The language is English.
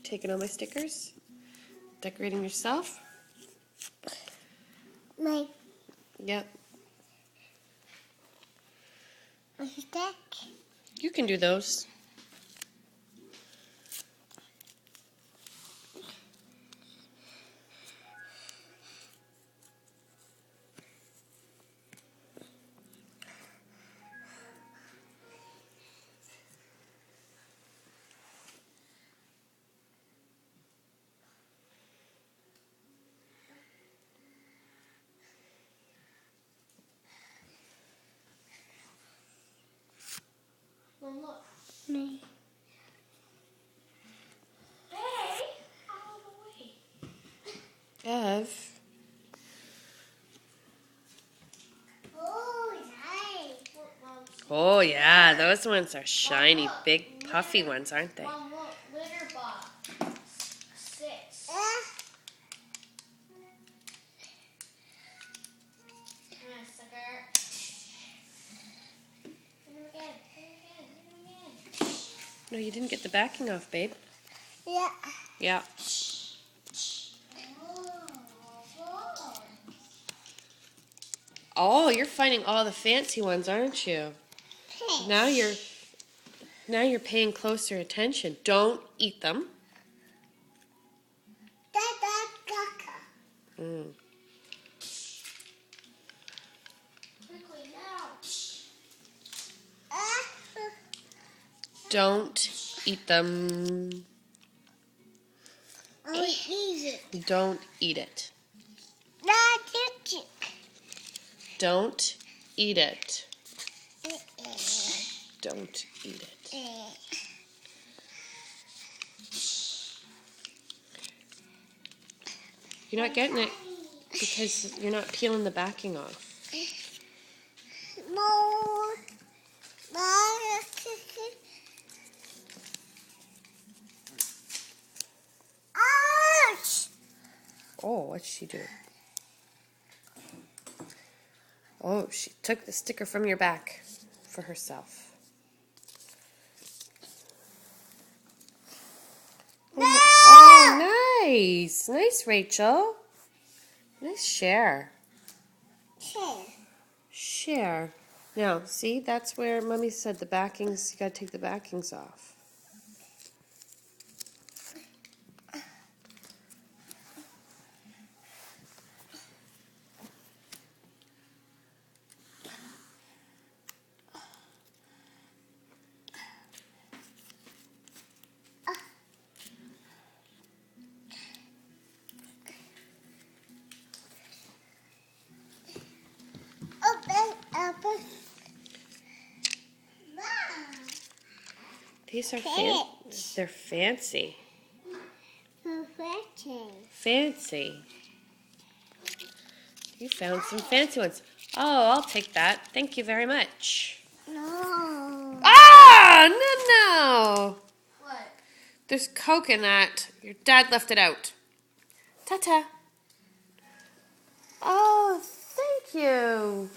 taking all my stickers? Decorating yourself? Yep. Stick. You can do those. Well, look. Me. Hey! Out of the way. Ev. Oh, nice. Look, Mom. Oh yeah, those ones are shiny, big, puffy ones, aren't they? Mom, look. Litter box. 6. Come on, sucker. Hit him again. Hit him again. No, you didn't get the backing off, babe. Yeah. Yeah. Oh, you're finding all the fancy ones, aren't you? Now you're paying closer attention. Don't eat them. Mm. Quickly now. Don't eat them. Eat it. Don't eat it. Not Don't eat it. Don't eat it. You're not getting it because you're not peeling the backing off. More. Ouch! Oh, what did she do? Oh, she took the sticker from your back for herself. No! Oh, nice. Nice, Rachel. Nice share. Share. Now, see, that's where Mommy said the backings, you gotta take the backings off. Open. These are Pants. they're fancy. Perfection. Fancy. You found some fancy ones. Oh, I'll take that. Thank you very much. No. Ah, no. What? There's Coke in that. Your dad left it out. Ta-ta. Oh, thank you.